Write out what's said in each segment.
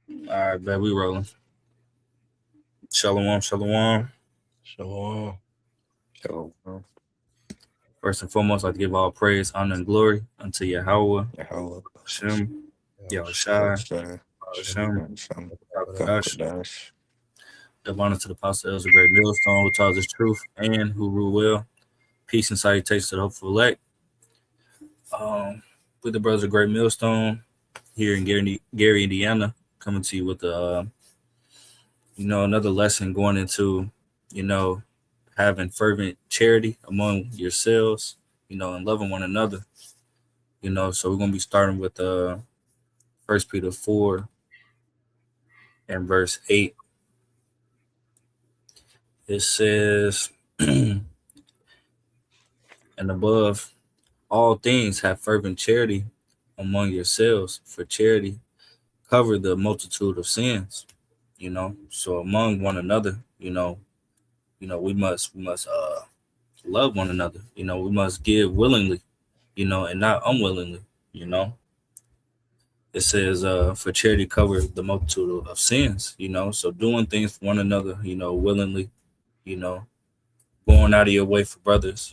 All right, bet we rolling. Shalom, shalom. Shalom. So, First and foremost, I'd like to give all praise, honor, and glory unto Yahweh, Yahweh, Hashem, Yahushai, Yahushua, Hashem, Shem, Dash. Kakadash. Double honor to the apostle, the great millstone, who tells us truth and who rule well. Peace and salutations to the hopeful elect. With the brothers of Great Millstone here in Gary, Indiana, coming to you with another lesson going into, you know, having fervent charity among yourselves, and loving one another. So we're gonna be starting with First Peter 4 and verse 8. It says, and above all things have fervent charity among yourselves, for charity cover the multitude of sins. So among one another, we must love one another. We must give willingly, and not unwillingly. You know, it says, for charity cover the multitude of sins. So doing things for one another, willingly, you know, going out of your way for brothers,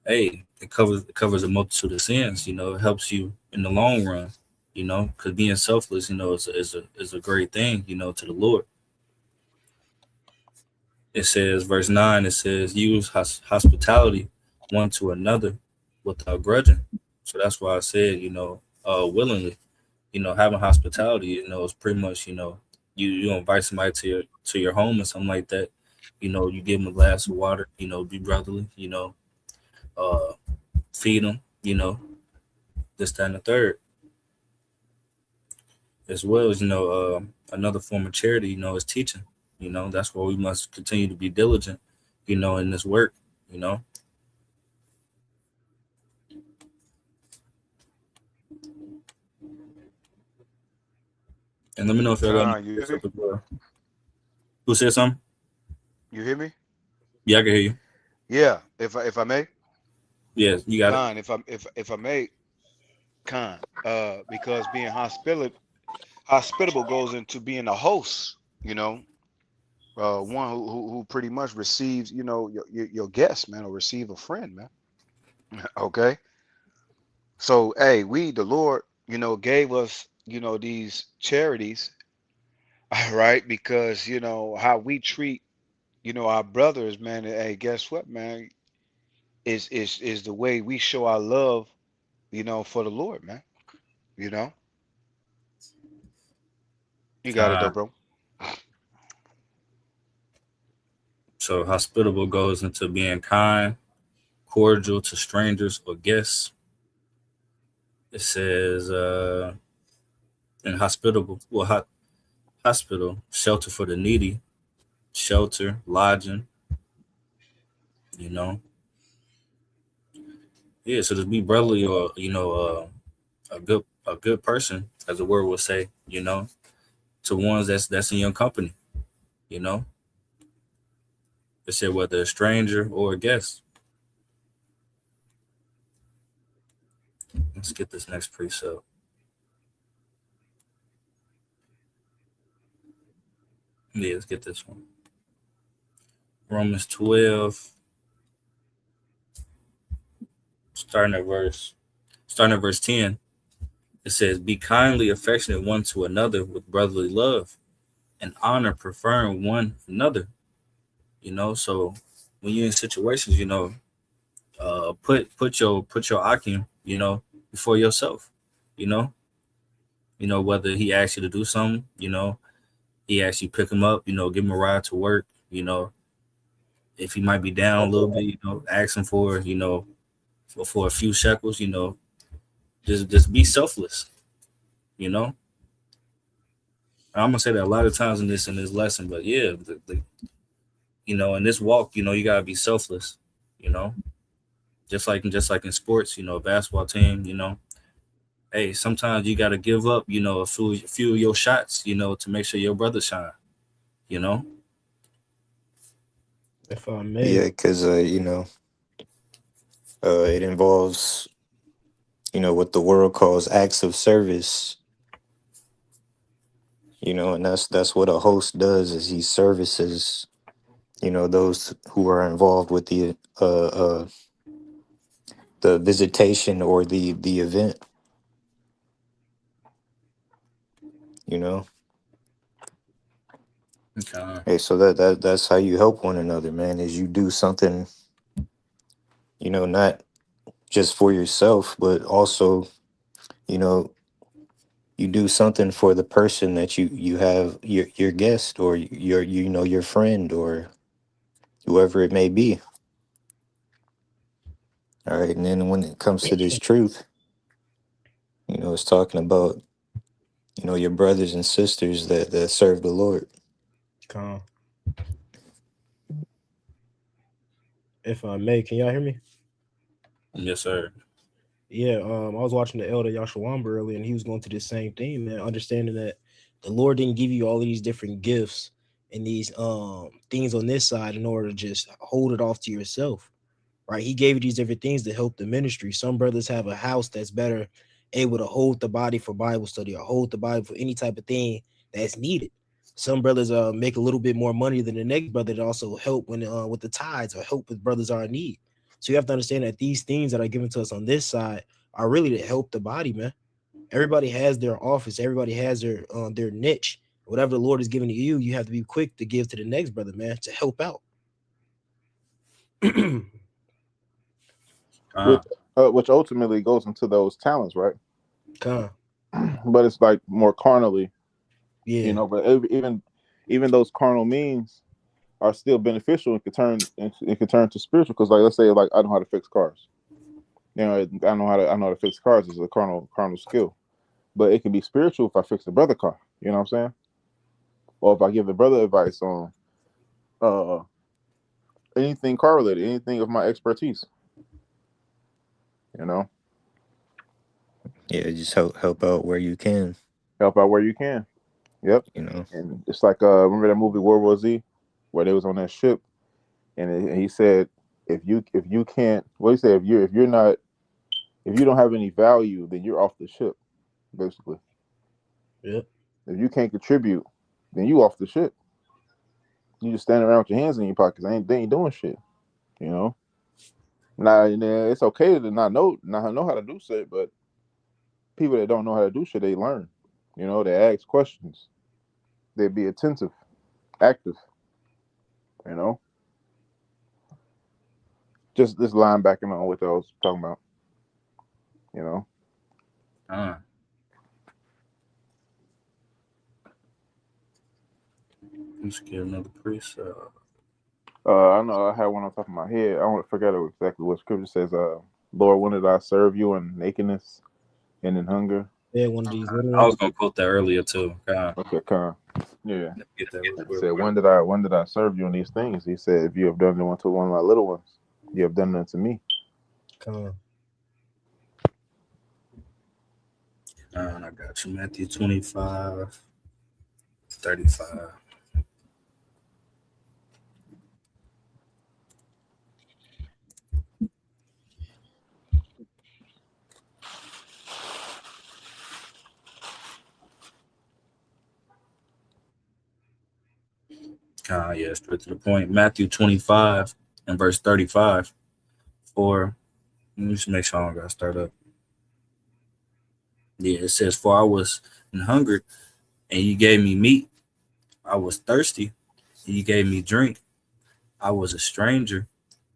hey, it covers a multitude of sins. It helps you in the long run. Because being selfless, is a great thing. To the Lord. It says, verse 9. It says, use hospitality one to another without grudging. So that's why I said, willingly. Having hospitality, is pretty much, you invite somebody to your home or something like that. You give them a glass of water. Be brotherly. Uh, feed them. This, that, and the third, as well as another form of charity. Is teaching. That's why we must continue to be diligent. In this work. You know, and let me know if y'all got any Khan, you hear questions me? up as well. Who said something? You hear me? Yeah, I can hear you. Yeah, if I may, Yes, you got it. Khan, if I may, Khan, because being hospitable goes into being a host. You know, one who pretty much receives, your guest, man, or receive a friend, man. Okay, so hey, the Lord, gave us, these charities, right? Because how we treat, our brothers, man. Hey, guess what, man? Is the way we show our love, for the Lord, man. You know, you got it Uh, though, bro. so hospitable goes into being kind, cordial to strangers or guests. It says, and hospitable, well, hospital, shelter for the needy, shelter, lodging. You know, yeah. So to be brotherly, or a good person, as the word will say. To ones that's in your company. You know, it said whether a stranger or a guest. Let's get this next precept. Yeah, let's get this one. Romans 12, starting at verse starting at verse 10. It says, be kindly affectionate one to another with brotherly love and honor, preferring one another. So when you're in situations, put your akim, before yourself. You know, whether he asks you to do something, he asks you pick him up, give him a ride to work. If he might be down a little bit, ask him for a few shekels. Just be selfless. You know, I'm gonna say that a lot of times in this lesson, but yeah, in this walk, you gotta be selfless. You know, just like in sports, a basketball team, hey, sometimes you gotta give up, a few of your shots, to make sure your brother shine. You know, If I Yeah, may, because it involves what the world calls acts of service. And that's what a host does is he services, those who are involved with the visitation or the event, you know. Okay. Hey, so that's how you help one another, man, is you do something, not just for yourself, but also, you know, you do something for the person that you have your guest or your friend or whoever it may be. All right. And then when it comes to this truth, it's talking about, your brothers and sisters that serve the Lord. Con. If I may, can y'all hear me? Yes, sir. Yeah, I was watching the Elder Yashawamba earlier, and he was going to the same thing, man. Understanding that the Lord didn't give you all of these different gifts and these things on this side in order to just hold it off to yourself, right? He gave you these different things to help the ministry. Some brothers have a house that's better able to hold the body for Bible study or hold the Bible for any type of thing that's needed. Some brothers make a little bit more money than the next brother to also help when with the tithes or help with brothers are in need. So you have to understand that these things that are given to us on this side are really to help the body, man. Everybody has their office, everybody has their niche. Whatever the Lord is giving to you, you have to be quick to give to the next brother, man, to help out. which Ah, which ultimately goes into those talents, right? Con, But it's like more carnally, yeah, But even those carnal means are still beneficial and can turn to spiritual. Because like let's say like I know how to fix cars. I know how to fix cars is a carnal skill, but it can be spiritual if I fix the brother car. You know what I'm saying? Or if I give the brother advice on uh anything car related, anything of my expertise. You know, Yeah, just help out where you can, help out where you can. Yep. you know. And it's like remember that movie World War Z, where they was on that ship, and he said if you can't, what he said, if you don't have any value, then you're off the ship. Basically, yeah. if you can't contribute, then you off the ship. You just standing around with your hands in your pockets. They ain't doing shit. You know. Now it's okay to not know how to do shit, but people that don't know how to do shit, they learn. They ask questions. They be attentive, active. You know, just this line backing on what I was talking about. You know, ah. Let's get another precept. I know I had one on top of my head. I want to forget exactly what scripture says. Lord, when did I serve you in nakedness and in hunger? Yeah, one of these little I was ones. gonna quote that earlier too. God, Okay, come. Yeah. let me get that real He quick. said, when did I serve you in these things? He said, if you have done it unto one of my little ones, you have done it unto me. Con. I got you. Matthew 25:35. Yeah, straight to the point. Matthew 25 and verse 35. For, let me just make sure I don't got to start up. Yeah, it says, for I was an hungered, and you gave me meat. I was thirsty, and you gave me drink. I was a stranger,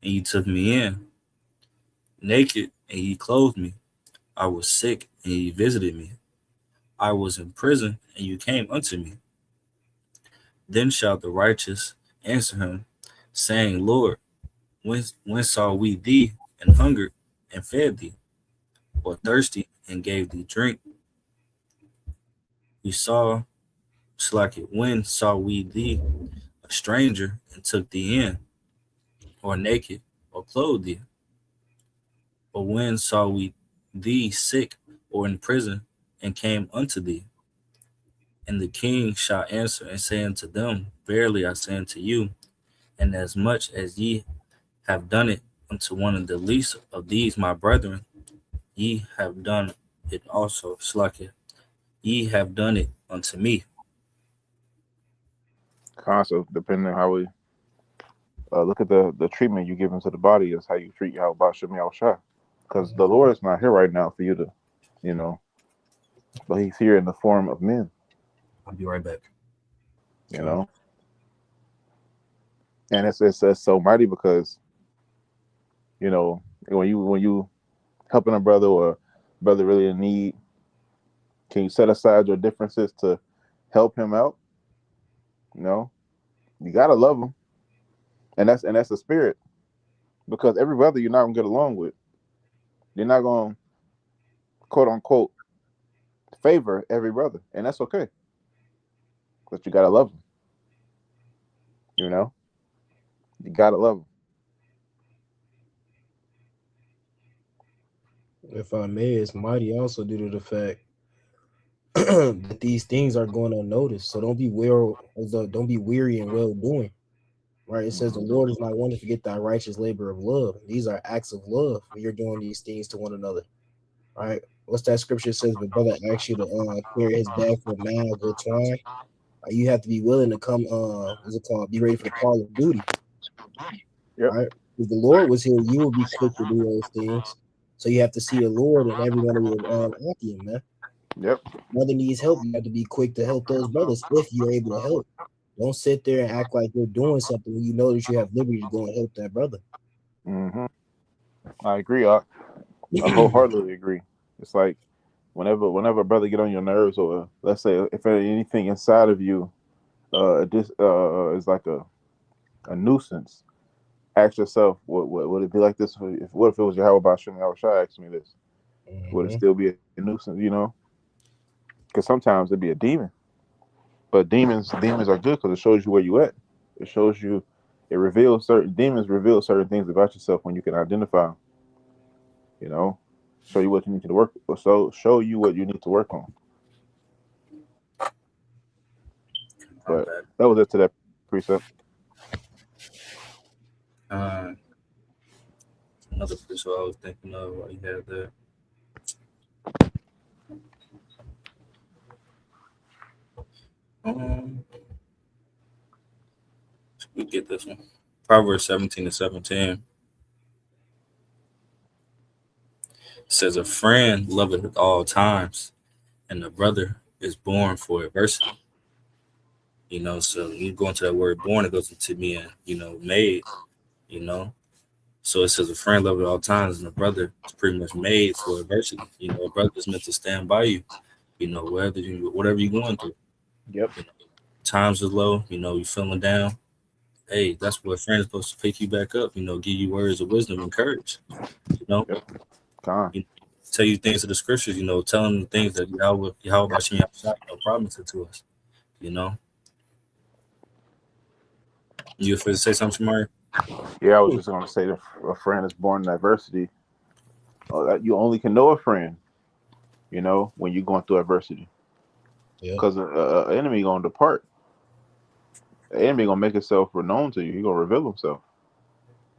and you took me in. Naked, and you clothed me. I was sick, and you visited me. I was in prison, and you came unto me. Then shall the righteous answer him, saying, Lord, when saw we thee and hungered and fed thee, or thirsty and gave thee drink? We saw, slack it, when saw we thee a stranger and took thee in, or naked, or clothed thee? Or when saw we thee sick or in prison and came unto thee? And the king shall answer and say unto them, verily I say unto you, and as much as ye have done it unto one of the least of these my brethren, ye have done it also. Slack it, ye have done it unto me. Concept, depending on how we look at the treatment you give into the body, is how you treat Yahweh Bashem Yahushua. Because the Lord is not here right now for you to, you know, but He's here in the form of men, I'll be right back. you know, and it's so mighty because, you know, when you helping a brother or brother really in need, can you set aside your differences to help him out? You know, you gotta love him, and that's the spirit. Because every brother you're not gonna get along with, you're not gonna quote unquote favor every brother, and that's okay. But you gotta love them. You know, you gotta love them. If I may, it's mighty also due to the fact that these things are going unnoticed. So don't be weary in well doing. Right? It says the Lord is not one to forget thy righteous labor of love. These are acts of love when you're doing these things to one another. Right? What's that scripture says? If a brother asks you to carry his bag for a man of good twine, you have to be willing to come. What's it called? Be ready for the call of duty. Yep. Right? If the Lord was here, you would be quick to do those things. So you have to see the Lord in every one of your actions, man. Yep. Brother needs help. You have to be quick to help those brothers if you're able to help. Don't sit there and act like you're doing something when you know that you have liberty to go and help that brother. Hmm. I agree. I wholeheartedly agree. It's like whenever a brother get on your nerves, or let's say if anything inside of you this is like a nuisance, ask yourself, what would it be like this? What if it was Yahweh Bashem Yahushua asking me this? Would it Mm-hmm. still be a nuisance? You know, because sometimes it'd be a demon. But demons are good because it shows you where you at. It shows you, it reveals certain demons reveal certain things about yourself when you can identify them. You know, show you what you need to work. So show you what you need to work on. I'm But back. that was it to that precept. Uh, Another person I was thinking of while you had there. Um, we get this one. Proverbs 17:17 says, "A friend loveth at all times, and a brother is born for adversity." So you go into that word "born," it goes into being, made. You know, so it says, "A friend loveth at all times, and a brother is pretty much made for adversity." A brother is meant to stand by you. Whatever you're going through. Yep. You know, times are low. You're feeling down. Hey, that's what friends are supposed to pick you back up. Give you words of wisdom and courage. You know, Yep. Con. you tell you things of the scriptures. Telling the things that Yahweh Bashim Yahweh, promised it to us. You know, you afraid to say something, Shamari? Yeah, I was just gonna say that a friend is born in adversity. You only can know a friend, when you're going through adversity, Yeah. because an enemy gonna depart. The enemy gonna make himself known to you. He gonna reveal himself.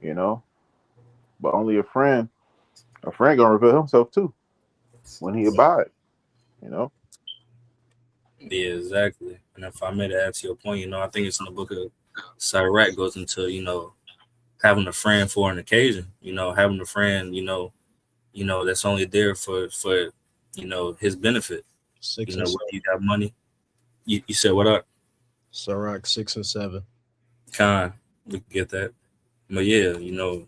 You know, but only a friend gonna reveal himself too when he abide. You know. Yeah, exactly. And if I may to add to your point, I think it's in the book of Sirach goes into having a friend for an occasion. Having a friend, that's only there for his benefit. 6 and Whether 7. you got money, you said what up, Sirach 6 and 7. Con, we can get that. But yeah, a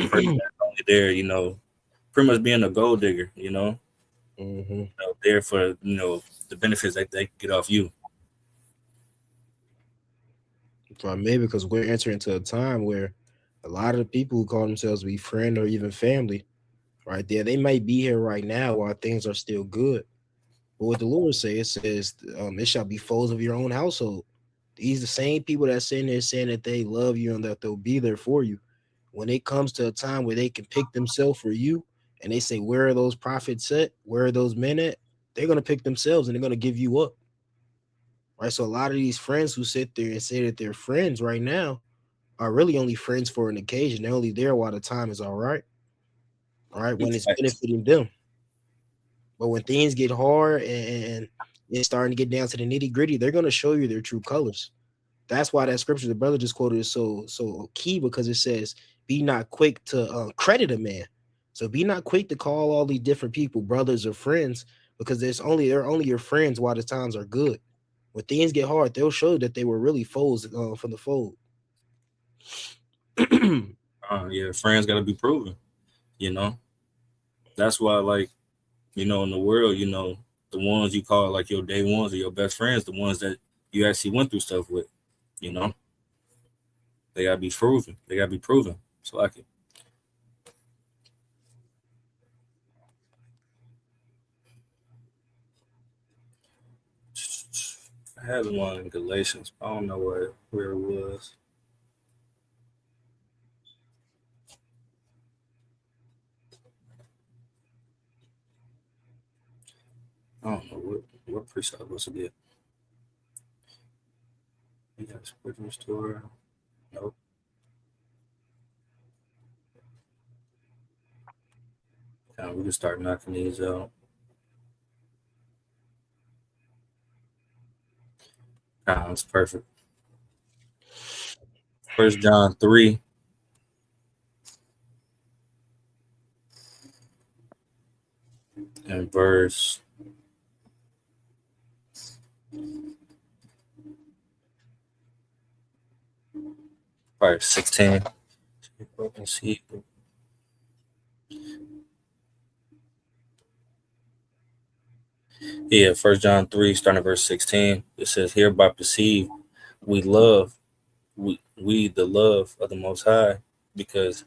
person that's only there, pretty much being a gold digger, Mm-hmm. there for the benefits that they get off you. If I may, because we're entering into a time where a lot of the people who call themselves to be friend or even family, right there, they might be here right now while things are still good. But what the Lord says, it shall be foes of your own household. These the same people that sitting there saying that they love you and that they'll be there for you. When it comes to a time where they can pick themselves for you, and they say, "Where are those prophets at? Where are those men at?" They're gonna pick themselves and they're gonna give you up, right? So a lot of these friends who sit there and say that they're friends right now are really only friends for an occasion. They're only there while the time is all right, when it's Facts. benefiting them. But when things get hard and it's starting to get down to the nitty gritty, they're gonna show you their true colors. That's why that scripture the brother just quoted is so key, because it says, "Be not quick to credit a man." So be not quick to call all these different people brothers or friends, because they're only your friends while the times are good. When things get hard, they'll show that they were really foes from the fold. Yeah, friends got to be proven. You know, that's why, like, in the world, the ones you call like your day ones or your best friends, the ones that you actually went through stuff with. You know, they gotta be proven. They gotta be proven. So like it. I had one in Galatians. I don't know where it was. I don't know what precept was it. Yeah, spiritual store. Nope. We can start knocking these out. It's perfect. First John 3 and verse 16. See. Yeah, First John 3, starting at verse 16. It says, "Hereby perceive we love, we the love of the Most High, because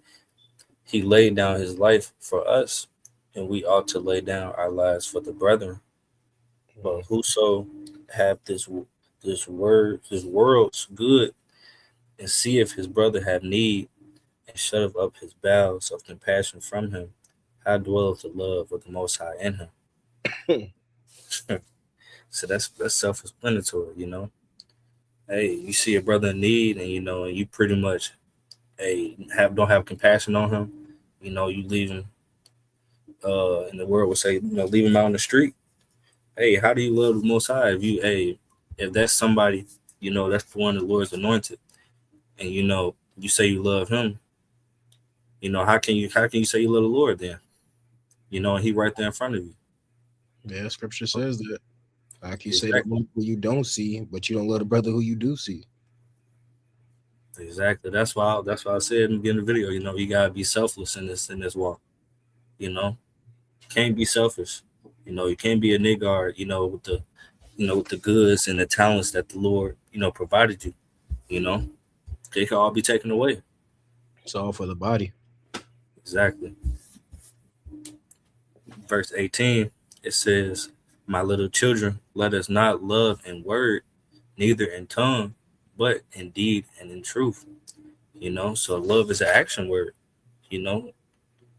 He laid down His life for us, and we ought to lay down our lives for the brethren. But whoso have this world's good, and seeth his brother have need, and shutteth up his bowels of compassion from him, how dwelleth the love of the Most High in him?" So that's self-explanatory. Hey, you see a brother in need, and and you pretty much, hey, don't have compassion on him. You leave him. And the world would say, leave him out on the street. Hey, how do you love the Most High if that's somebody, that's the one the Lord's anointed, and you say you love him. How can you say you love the Lord then? And He right there in front of you. Yeah, scripture says that. Like you say, the Exactly. one who you don't see, but you don't love the brother who you do see. Exactly. That's why I said in the beginning of the video. You gotta be selfless in this walk. You know, can't be selfish. You can't be a nigga. With the goods and the talents that the Lord provided you. You know, they can all be taken away. It's all for the body. Exactly. Verse 18, it says, "My little children, let us not love in word, neither in tongue, but in deed and in truth." So love is an action word. You know,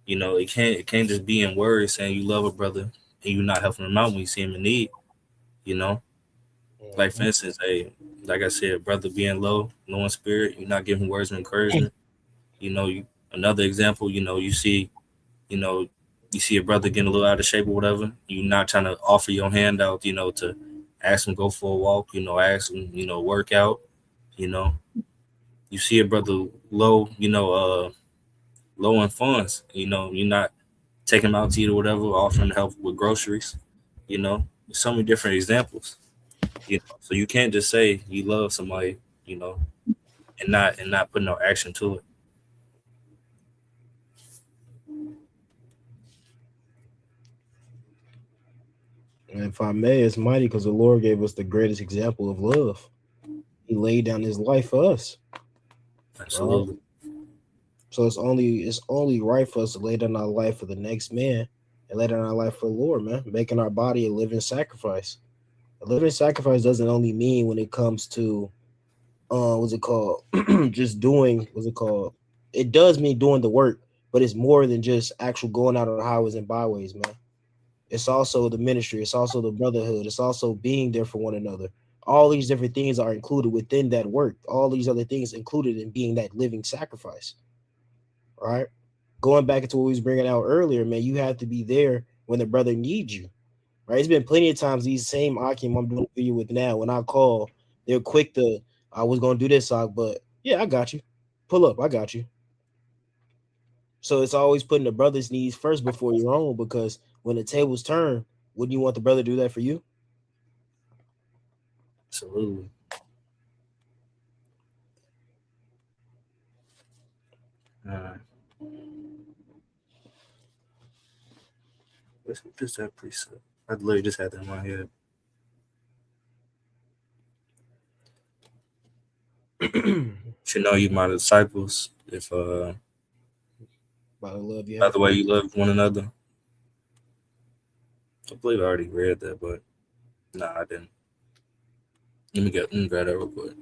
it can't just be in words saying you love a brother and you not helping him out when you see him in need. You know, like for instance, like I said, brother being low in spirit, you're not giving words of encouragement. Another example, you know, you see a brother getting a little out of shape or whatever, you're not trying to offer your hand out, to ask him go for a walk, ask him, work out, you know. You see a brother low in funds, you're not taking him out to eat or whatever, offering to help with groceries, There's so many different examples, So you can't just say you love somebody, you know, and not put no action to it. And if I may, it's mighty because the Lord gave us the greatest example of love. He laid down his life for us. Right? Absolutely. So it's only right for us to lay down our life for the next man and lay down our life for the Lord, man. Making our body a living sacrifice. A living sacrifice doesn't only mean when it comes to what's it called? Just doing what's it called? It does mean doing the work, but it's more than just actual going out on the highways and byways, man. It's also the ministry, it's also the brotherhood, it's also being there for one another. All these different things are included within that work. All these other things included in being that living sacrifice, right? Going back into what we was bringing out earlier, man, you have to be there when the brother needs you, right? It's been plenty of times these same Akim I'm doing a video with now. When I call, they're quick to I was gonna do this, Sock, but yeah, I got you. Pull up, I got you. So it's always putting the brother's needs first before your own, because when the tables turn, wouldn't you want the brother to do that for you? Absolutely. Uh, what's just that precept? I literally just had that in my head. Should know you my disciples if By the love you by have the for way me. you love one another. I believe I already read that, but nah, I didn't. Let me grab that real quick.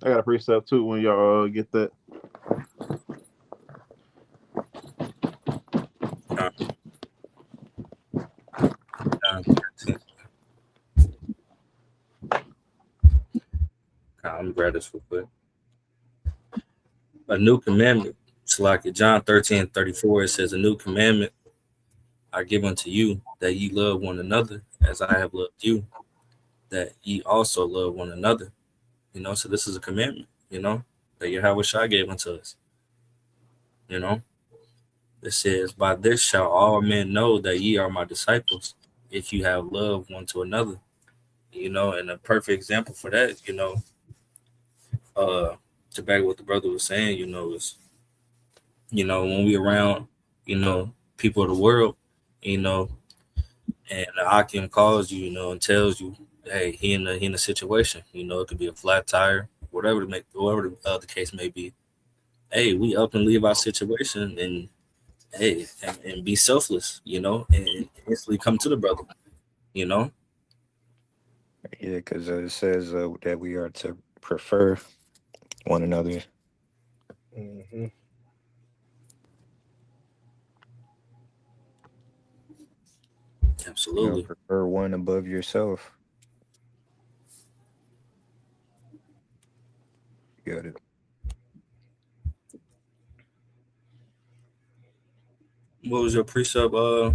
I got a precept too when y'all get that. John, John 13. Let me grab this real quick. A new commandment. It's like John 13:34. It says, "A new commandment I give unto you, that ye love one another, as I have loved you, that ye also love one another." So this is a commandment. That Yahweh Shai gave unto us. You know, it says, "By this shall all men know that ye are my disciples, if you have love one to another." And a perfect example for that, uh, to back what the brother was saying, is when we around, people of the world, you know, and the Akim calls you, and tells you, hey, he in a situation, it could be a flat tire, whatever the case may be. Hey, we up and leave our situation, and hey, and be selfless, and instantly come to the brother, you know. Yeah, because it says that we are to prefer one another. Mm-hmm. Absolutely. Prefer one above yourself. You got it. What was your precept? Oh,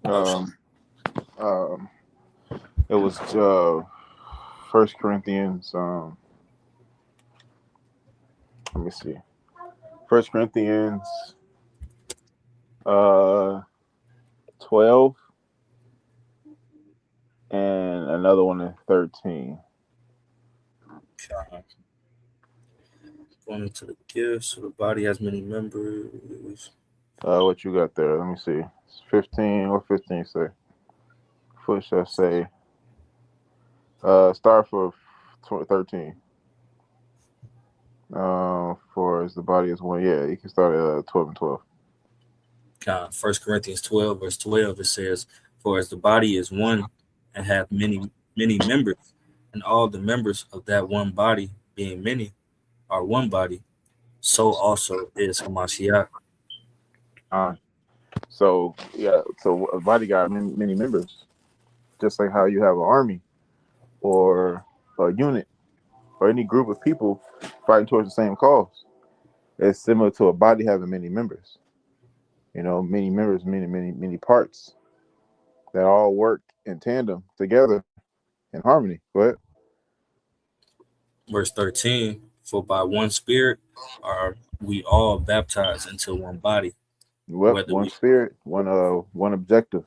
Um, um, it was First Corinthians. Let me see. First Corinthians, uh, 12, and another one in 13. going into the gifts, so the body has many members. What you got there? Let me see. It's 15. What 15 say? Foot shall say. Start for 13. For as the body is one. Yeah, you can start at 12 and 12. 1 Corinthians 12, verse 12, it says, "For as the body is one and hath many members, and all the members of that one body, being many, are one body, so also is Hamashiach." Uh, so yeah, so a body got many members, just like how you have an army or a unit or any group of people fighting towards the same cause. It's similar to a body having many members. Many members, many parts that all work in tandem together in harmony. Go ahead. Verse 13, "For by one Spirit are we all baptized into one body, Well, whether one we spirit, one objective,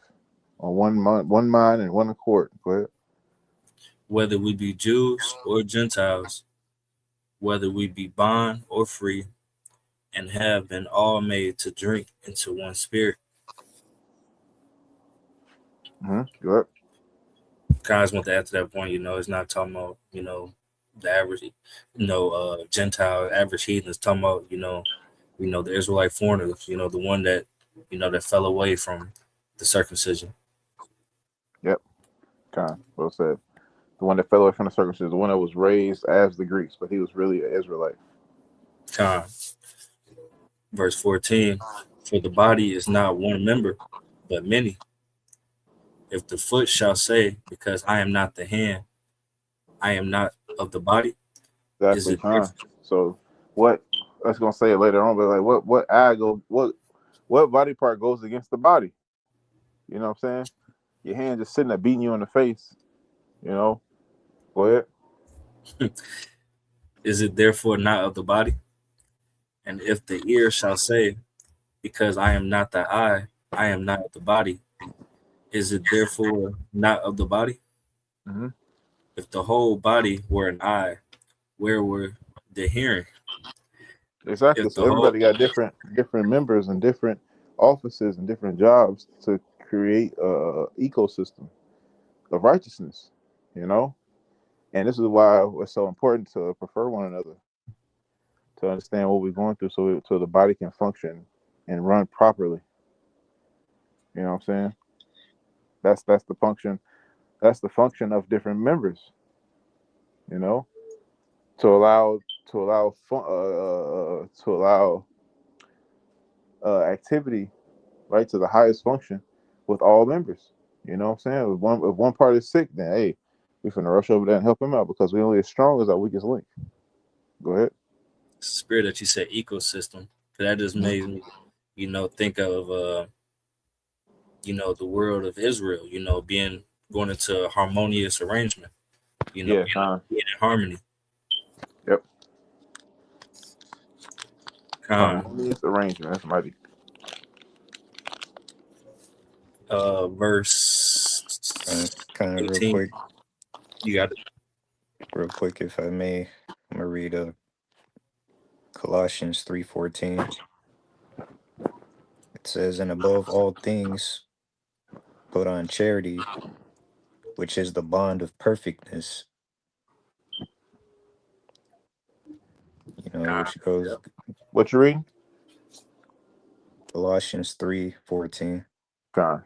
on one mind and one accord. Go ahead. whether we be Jews or Gentiles, whether we be bond or free, and have been all made to drink into one Spirit." Go ahead. Guys want to add to that point, it's not talking about, the average, Gentile, average heathen. Is talking about, the Israelite foreigners, the one that fell away from the circumcision. Yep. Kind. Well said. The one that fell away from the circumcision, the one that was raised as the Greeks, but he was really an Israelite. Con. Verse 14, "For the body is not one member, but many. If the foot shall say, because I am not the hand, I am not of the body, is Exactly. it therefore So what? Let's gonna say it later on, but like what eye go what body part goes against the body? You know what I'm saying? Your hand just sitting there beating you in the face. You know, go ahead. Is it therefore not of the body? And if the ear shall say, because I am not the eye, I am not of the body, is it therefore not of the body? Hmm. If the whole body were an eye, where were the hearing? Exactly. If So the whole everybody got different members and different offices and different jobs to create a ecosystem of righteousness. You know, and this is why it's so important to prefer one another, to understand what we're going through, so the body can function and run properly. You know what I'm saying? That's the function. That's the function of different members. You know, to allow to allow activity, right, to the highest function with all members. You know what I'm saying? If one part is sick, then hey, we finna rush over there and help him out because we only as strong as our weakest link. Go ahead. spirit that you said ecosystem, that just Mhm. made me, think of the world of Israel, being going into a harmonious arrangement, Yeah, being in harmony. yep. Con, Harmonious arrangement. That's mighty. verse Kind of 18. You got it. real quick, if I may. I'm gonna read Colossians 3:14. It says, "And above all things, put on charity, which is the bond of perfectness." Con, Which goes yep. What you reading? Colossians 3:14. Con.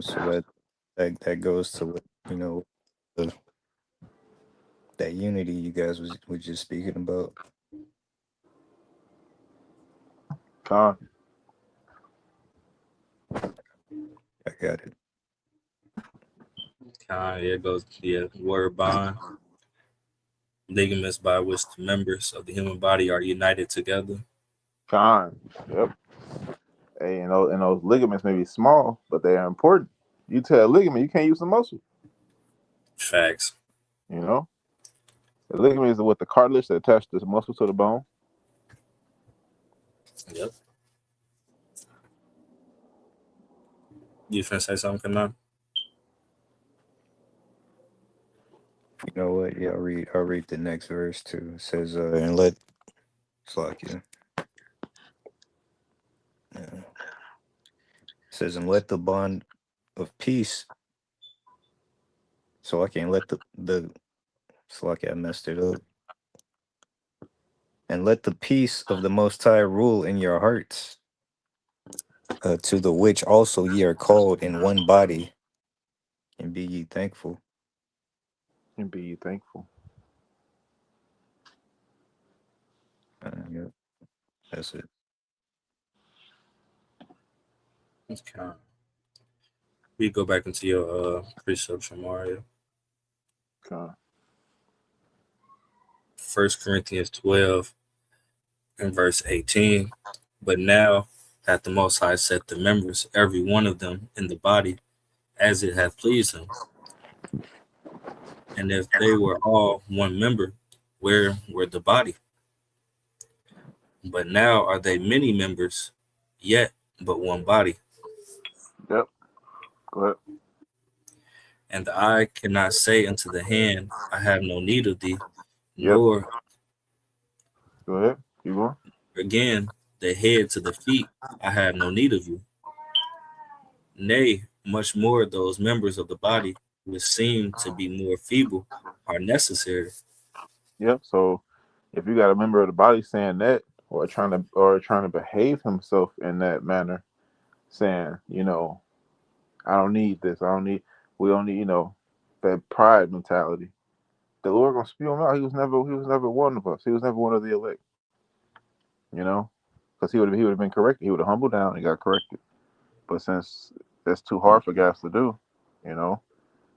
So that goes to what the, that unity you guys was just speaking about. Con. I got it. Con, yeah, it goes, yeah, word bond, ligaments by which the members of the human body are united together. Con. Yep. Hey, and those ligaments may be small, but they are important. You tell a ligament you can't use the muscle. Facts. You know, the ligament is with the cartilage that attaches the muscle to the bone. Yep. You finna say something, Kanan? You know what? Yeah, I'll read the next verse too. It says, and let Slakia. Yeah. It says, and let the bond of peace. So I can't let the Slakia, I messed it up. And let the peace of the Most High rule in your hearts, to the which also ye are called in one body, and be ye thankful. And be thankful. Yeah, that's it. Okay. We go back into your precept, Mario. Con. 1 Corinthians 12 and verse 18. But now hath the Most High set the members, every one of them, in the body, as it hath pleased him. And if they were all one member, where were the body? But now are they many members, yet but one body. Yep. Go ahead. And the eye cannot say unto the hand, I have no need of thee, Yep. nor Go ahead. Keep going. again the head to the feet, I have no need of you. Nay, much more those members of the body which seem to be more feeble are necessary. Yep. So if you got a member of the body saying that, or trying to behave himself in that manner, saying, I don't need this. I don't need. We don't need. That pride mentality. The Lord gonna spew him out. He was never one of us. He was never one of the elect. You know, because he would have been corrected. He would have humbled down and got corrected. But since that's too hard for guys to do, you know,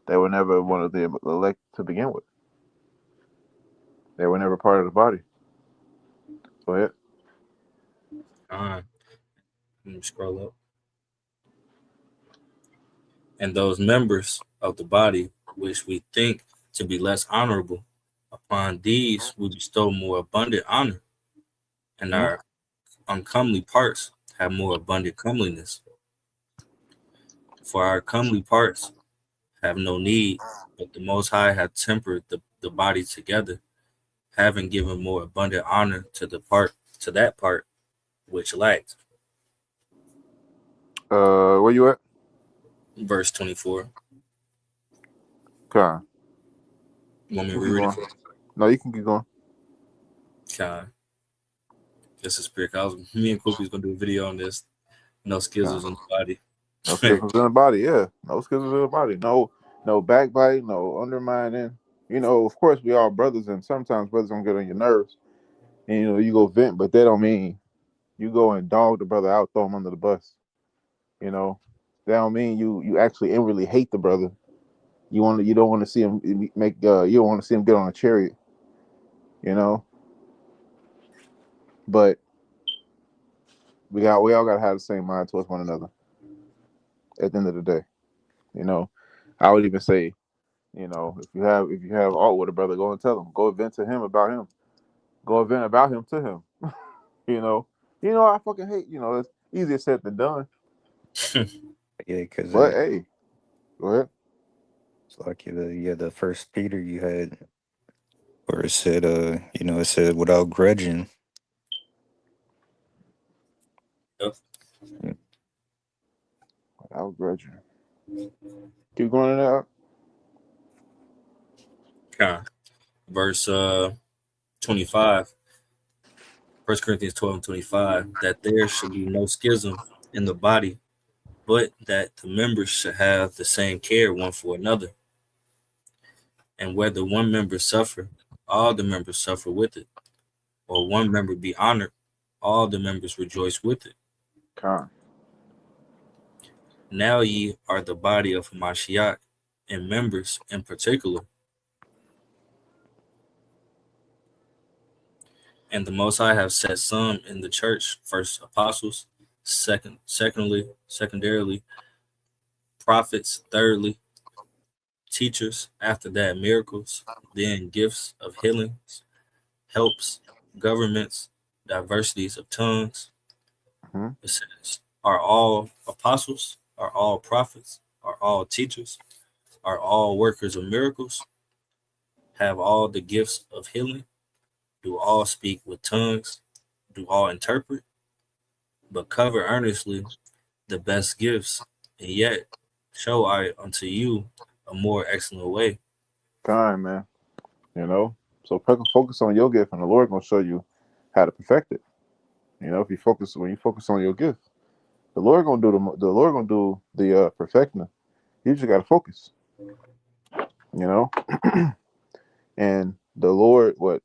they were never one of the elect to begin with. They were never part of the body. Go ahead. Let me scroll up. And those members of the body which we think to be less honorable, upon these we bestow more abundant honor, and Mhm. our uncomely parts have more abundant comeliness. For our comely parts have no need, but the Most High hath tempered the body together, having given more abundant honor to that part which lacked. Where you at? Verse 24. Con. Want me to You keep read it going. for you? No, you can keep going. Con. This is spirit. Me and Kofi's gonna do a video on this. No Con. schisms in the body. No schisms in the body. Yeah, no schisms in the body. No backbiting. No undermining. Of course, we all brothers, and sometimes brothers don't get on your nerves, and you go vent, but that don't mean you go and dog the brother out, throw him under the bus. You know, that don't mean you actually inwardly hate the brother. You don't want to see him make you don't want to see him get on a chariot. You know, but we all gotta have the same mind towards one another. At the end of the day, I would even say, if you have aught with a brother, go and tell him. Go vent to him about him. Go vent about him to him. You know, I fucking hate. It's easier said than done. Yeah, because But hey, go ahead. it's like the first Peter you had where it said, it said without grudging. Yep. Without grudging. Keep going in there. Con. Verse 25. 1 Corinthians 12 and 25. That there should be no schism in the body, but that the members should have the same care one for another. And whether one member suffer, all the members suffer with it, or one member be honored, all the members rejoice with it. Con. Now ye are the body of Hamashiach, and members in particular. And the Most High have set some in the church, first apostles, secondarily prophets, thirdly teachers, after that miracles, then gifts of healings, helps, governments, diversities of tongues. Hmm. It says, are all apostles? Are all prophets? Are all teachers? Are all workers of miracles? Have all the gifts of healing? Do all speak with tongues? Do all interpret? But cover earnestly the best gifts, and yet show I unto you a more excellent way. Con, man. So focus on your gift, and the Lord gonna show you how to perfect it. If when you focus on your gift, the Lord gonna do the perfecting. You just gotta focus. You know, and the Lord, what?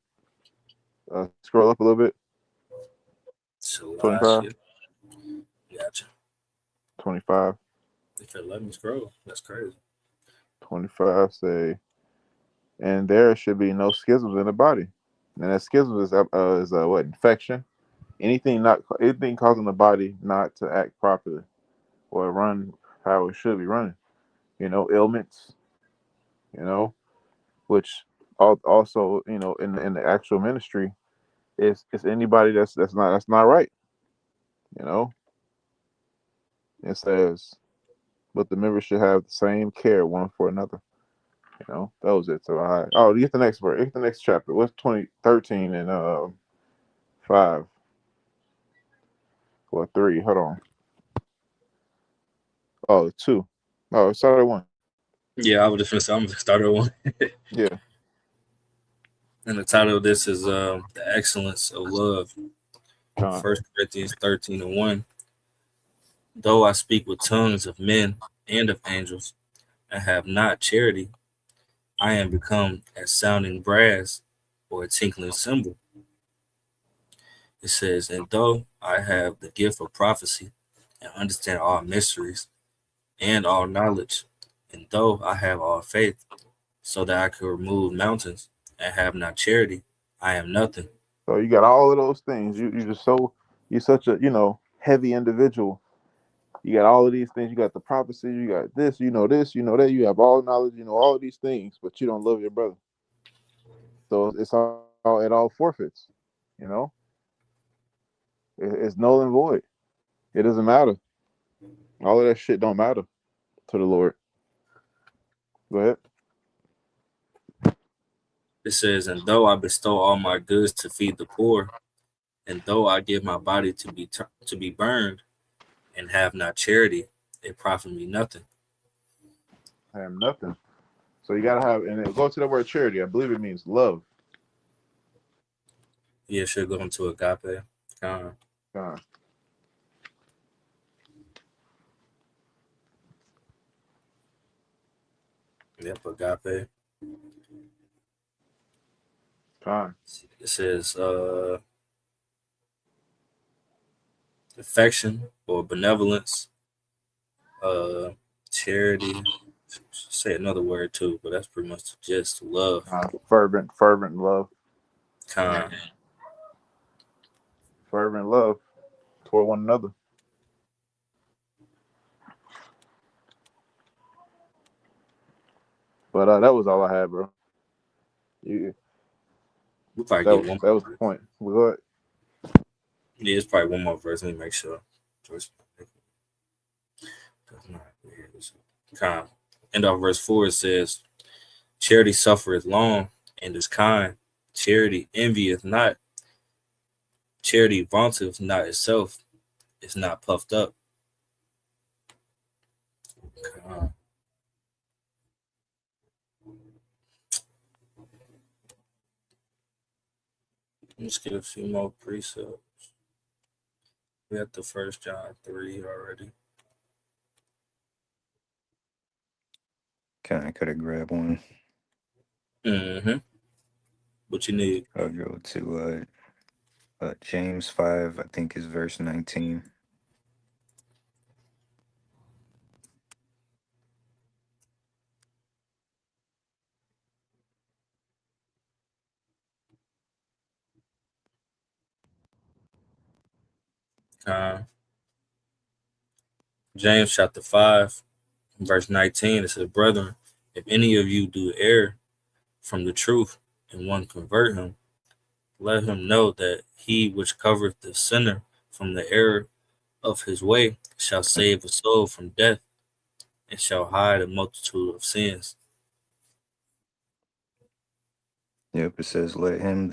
Scroll up a little bit. So 25. shit. Gotcha. 25. If it let me scroll, that's crazy. 25 say, and there should be no schisms in the body. And that schisms is what? Infection. Anything causing the body not to act properly or run how it should be running. Ailments. Which also in the actual ministry is anybody that's not right. You know, it says, but the members should have the same care one for another. That was it. So you get the next verse. Get the next chapter. What's 13 and 5 or 3? Hold on. Oh, 2. Oh, sorry, 1. Yeah, I was just gonna say I'm gonna start at one. Yeah. And the title of this is the excellence of love. Con. 1 Corinthians 13 and 1. Though I speak with tongues of men and of angels, and have not charity, I am become as sounding brass or a tinkling cymbal. It says, and though I have the gift of prophecy and understand all mysteries and all knowledge, and though I have all faith, so that I could remove mountains and have not charity, I am nothing. So you got all of those things. You're such a heavy individual. You got all of these things. You got the prophecy. You got this. You know this. You know that. You have all knowledge. You know all of these things, but you don't love your brother. So it's all it all forfeits. You know, it's null and void. It doesn't matter. All of that shit don't matter to the Lord. Go ahead. It says, "And though I bestow all my goods to feed the poor, and though I give my body to be burned, and have not charity, it profit me nothing." I have nothing. So you gotta have, and go to the word charity. I believe it means love. Yeah, should go into agape. Uh, Uh, yep, agape. Time. It says affection or benevolence, uh, charity. Say another word too, but that's pretty much just love. Fervent love. Kind. Fervent love toward one another. But that was all I had, bro. You, We probably that get was one that more was the verse. point. We go ahead. Yeah, it's probably one more verse. Let me make sure. Kind. End of verse 4 it says, "Charity suffereth long and is kind. Charity envieth not. Charity vaunteth not itself. Is not puffed up." Uh, let's get a few more precepts. We got the first John 3 already. Kind of could have grabbed one. Mm-hmm. What you need? I'll go to James 5, I think is verse 19. Uh, James chapter 5, verse 19. It says, "Brethren, if any of you do err from the truth and one convert him, let him know that he which covereth the sinner from the error of his way shall save a soul from death and shall hide a multitude of sins." Yep, it says, let him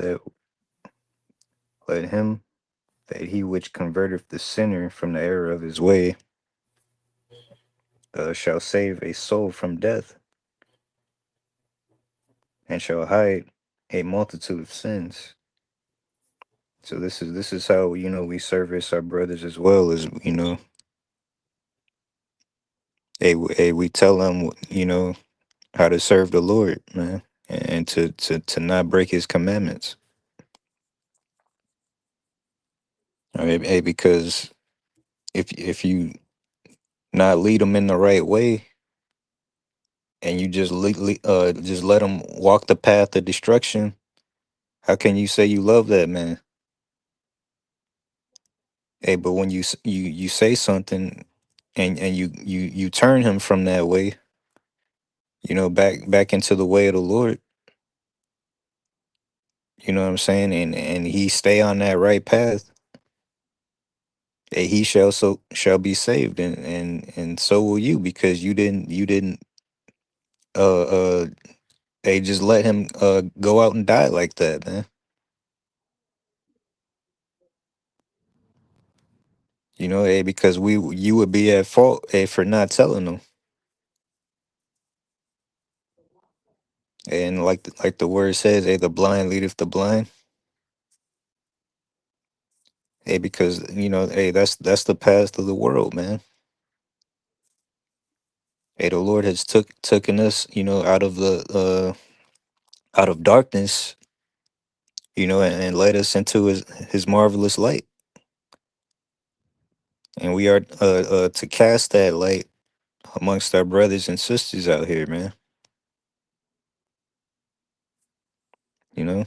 that he which converteth the sinner from the error of his way shall save a soul from death and shall hide a multitude of sins. So this is how we service our brothers as well as we tell them how to serve the Lord, man, and to not break His commandments. All right, hey, because if you not lead them in the right way and you just let them walk the path of destruction, how can you say you love that man? Hey, but when you say something and you turn him from that way, back into the way of the Lord, you know what I'm saying, and he stay on that right path, he shall be saved, and so will you, because you didn't uh uh hey, just let him go out and die like that, man. Hey, because you would be at fault, for not telling them. And like the word says, hey, the blind leadeth the blind. Hey, because hey, that's the path of the world, man. Hey, the Lord has taken us, out of darkness, and led us into his marvelous light. And we are to cast that light amongst our brothers and sisters out here, man. You know,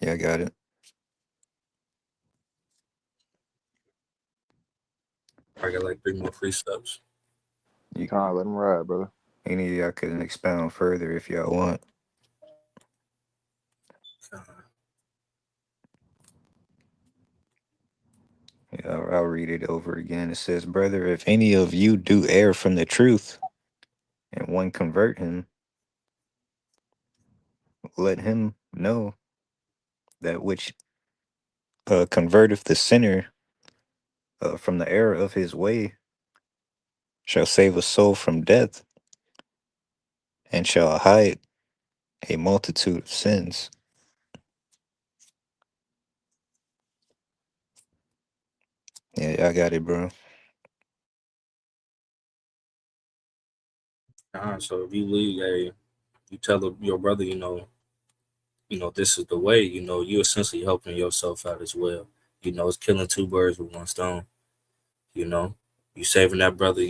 Yeah, I got it. I got like 3 more precepts. You, Kind of let him ride, brother. any of y'all can expound further if y'all want. Uh, Yeah, I'll read it over again. It says, "Brother, if any of you do err from the truth, and one convert him, let him know that which converteth the sinner from the error of his way shall save a soul from death, and shall hide a multitude of sins." Yeah, I got it, bro. so if you leave, you tell your brother, this is the way. You essentially helping yourself out as well. It's killing two birds with one stone. You know, you saving that brother,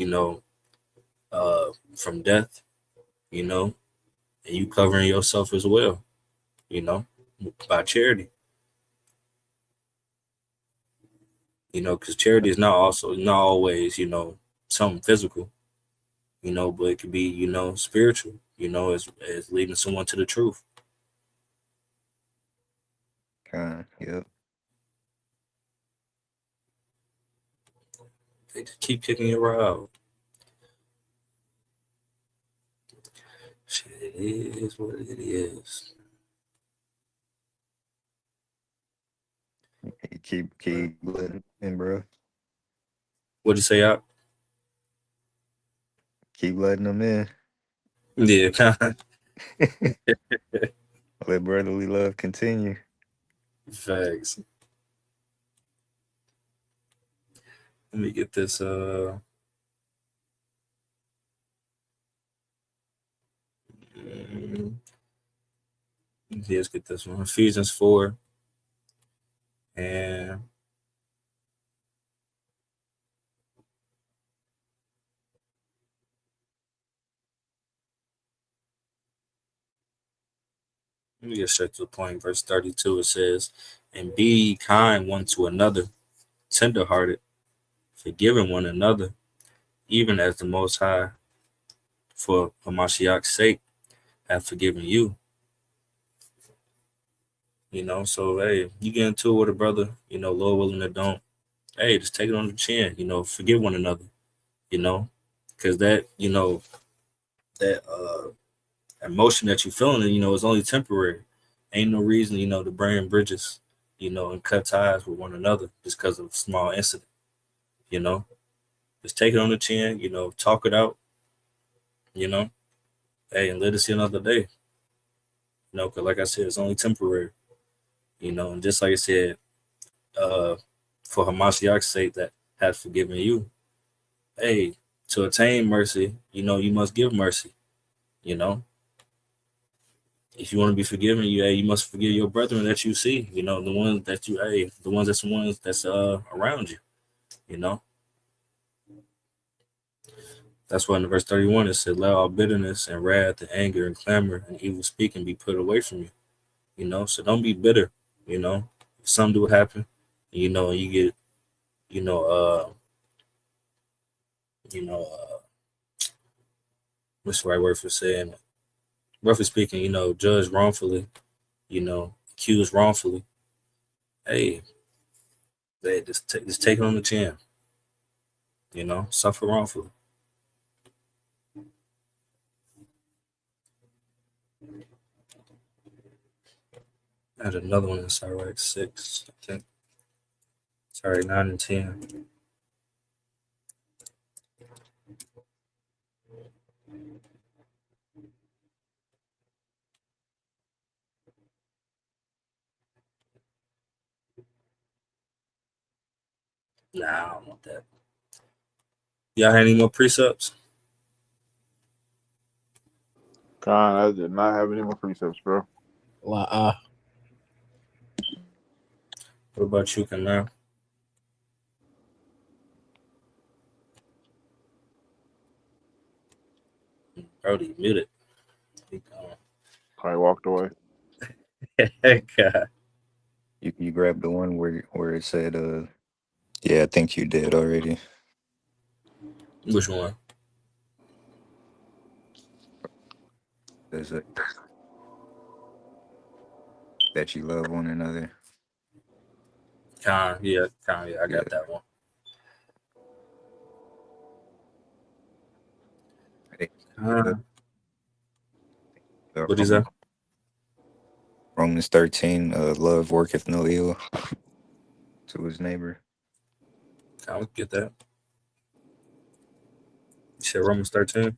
from death. You know, and you covering yourself as well. You know, by charity. Because charity is not always, something physical. But it could be, spiritual. As leading someone to the truth. Yep. They just keep kicking your out. Shit, it is what it is. Keep letting him, bro. What'd you say, out? Keep letting him in. Yeah, kind of. Let brotherly love continue. Facts. Let me get this. Mm, let's get this one. Ephesians 4 and let me get straight to the point. Verse 32. It says, "And be ye kind one to another, tenderhearted, forgiving one another, even as the Most High, for Hamashiach's sake, hath forgiven you." So hey, you get into it with a brother, Lord willing or don't. Hey, just take it on the chin. Forgive one another. Because that that emotion that you're feeling, is only temporary. Ain't no reason, to burn bridges, and cut ties with one another just because of a small incident. You know, just take it on the chin. Talk it out. You know, hey, and let us see another day. Because like I said, it's only temporary. And just like I said, uh, for Hamashiach's sake that has forgiven you. Hey, to attain mercy, you must give mercy. You know, if you want to be forgiven, you must forgive your brethren that you see. The ones that the ones that's around you. You know, that's why in verse 31 it said, "Let all bitterness and wrath and anger and clamor and evil speaking be put away from you." So don't be bitter. You know, if something do happen, and you get, you know, uh, you know, what's the right word for saying it? Roughly speaking, judged wrongfully, accused wrongfully. Hey, they just take it on the chin. Suffer wrongfully. I had another one in Sirach 6, I think. Sorry, 9 and 10. Nah, I don't want that. Y'all had any more precepts? Con, I did not have any more precepts, bro. La What about you, Kanal? Brody, muted. He Probably walked away. gone. God. You grabbed the one where it said yeah, I think you did already. Which one? There's a that you love one another. Yeah, I Yeah. got that one. Hey, uh, Uh, what is Romans, that? Romans 13, love worketh no ill to his neighbor. I don't get that. You said Romans 13.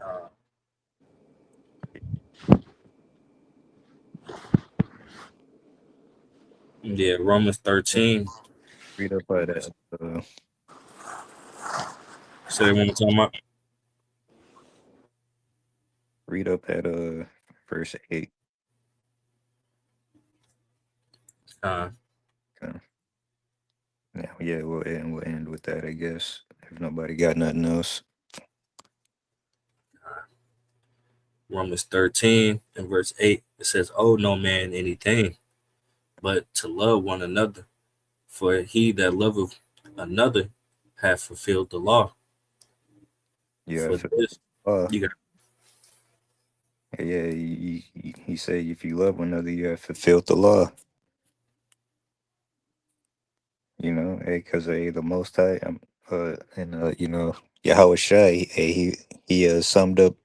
Uh, yeah, Romans 13. Read up at Say it one more time. read up at verse 8. Uh, Okay. Now, yeah, we'll end with that, I guess. If nobody got nothing else. Romans 13 and verse 8. It says, "Owe no man anything, but to love one another. For he that loveth another hath fulfilled the law." Yeah, For this, uh, you got yeah, he said, if you love one another, you have fulfilled the law. You know, because the Most High, and Yahweh Shai, he summed up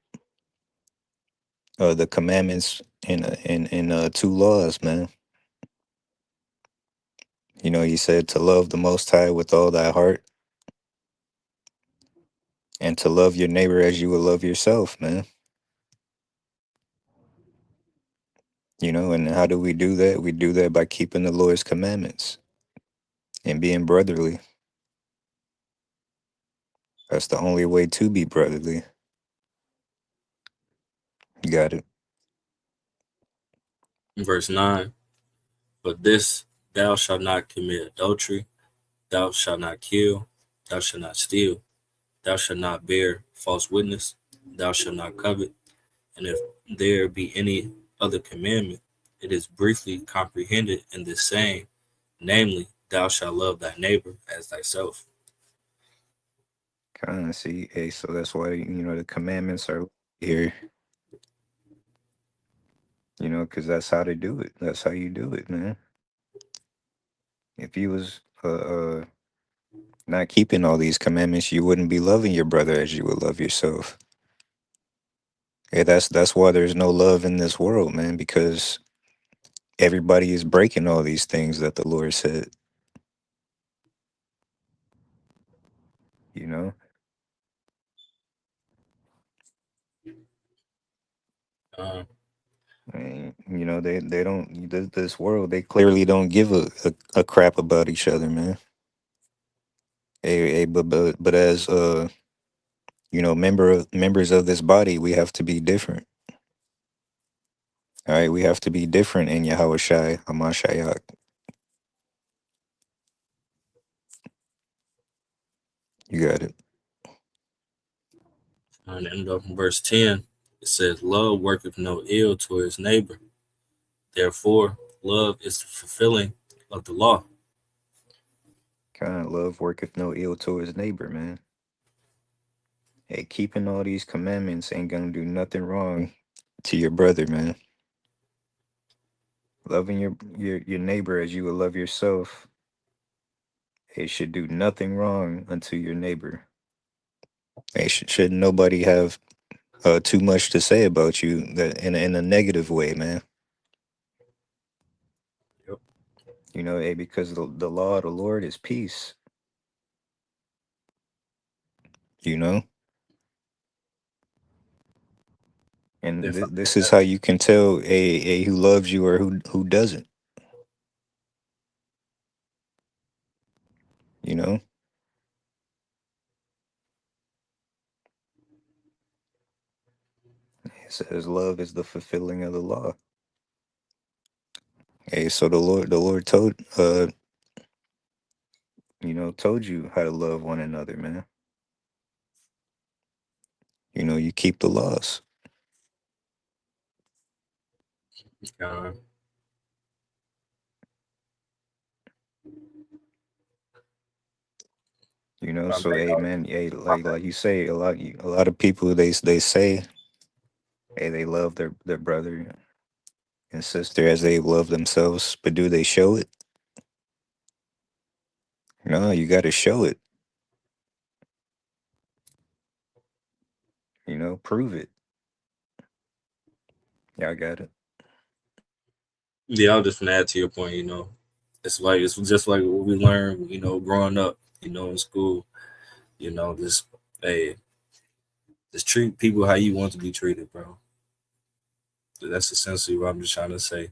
the commandments in two laws, man. You know, he said to love the Most High with all thy heart, and to love your neighbor as you would love yourself, man. You know, and how do we do that? We do that by keeping the Lord's commandments and being brotherly. That's the only way to be brotherly. You got it. verse 9. But this, thou shalt not commit adultery, thou shalt not kill, thou shalt not steal, thou shalt not bear false witness, thou shalt not covet. And if there be any other commandment, it is briefly comprehended in this saying, namely, thou shalt love thy neighbor as thyself. Kind of see, hey, so that's why the commandments are here. You know, because that's how to do it. That's how you do it, man. If you was not keeping all these commandments, you wouldn't be loving your brother as you would love yourself. Yeah, that's why there's no love in this world, man, because everybody is breaking all these things that the Lord said, you know. Uh, And, they don't this world, they clearly don't give a crap about each other, man. But as members of this body, we have to be different. All right, we have to be different in Yahweh Shai, Hamashayak. You got it. and end up in verse 10, it says, "Love worketh no ill to his neighbor. Therefore, love is the fulfilling of the law." Kind of love worketh no ill to his neighbor, man. Hey, keeping all these commandments ain't gonna do nothing wrong to your brother, man. Loving your neighbor as you would love yourself, it should do nothing wrong unto your neighbor. Hey, should nobody have too much to say about you that in a negative way, man. Yep. You know, hey, because the law of the Lord is peace. You know, and If I this is how you can tell a who loves you or who doesn't. You know, it says love is the fulfilling of the law. Hey, so the Lord told you how to love one another, man. You keep the laws. God, I So mean, hey, man, hey, like you say, a lot of people they say, hey, they love their brother and sister as they love themselves, but do they show it? No, you got to show it. Prove it. Yeah, I got it. yeah, I'll just add to your point. It's just like what we learned. Growing up. In school. Just hey, just treat people how you want to be treated, bro. That's essentially what I'm just trying to say.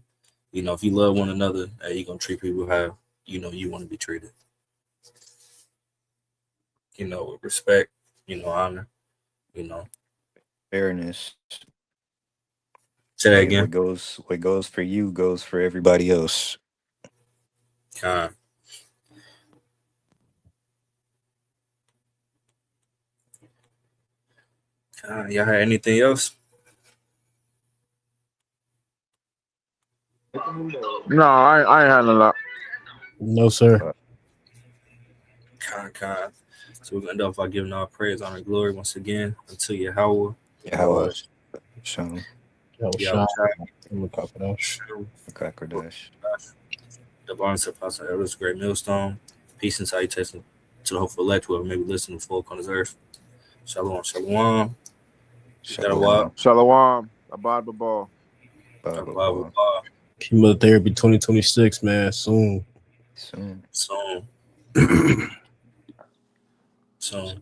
If you love one another, hey, you gonna treat people how you want to be treated. With respect. Honor. You know. Fairness. Say that Hey, again. what goes for you goes for everybody else. Kind. Y'all had anything else? No, I ain't had a lot. No, sir. Uh, Kind. So we're gonna end off by giving all praise, honor, and glory once again unto Yahweh. yeah, how Uh, was Sean That was Yahweh shot. Shai, I'm a crocodile. Shem, Kakardash? the Barnes of Apostle Elders, Great Millstone. Peace and salutation to the hopeful elect who have maybe listened to folk on this earth. Shalom, shalom. Got a walk. Shalom. Shalom. Abad Babal. Blah blah Blah, blah, blah. blah. Chemotherapy 2026, man. Soon. Soon. Soon, soon.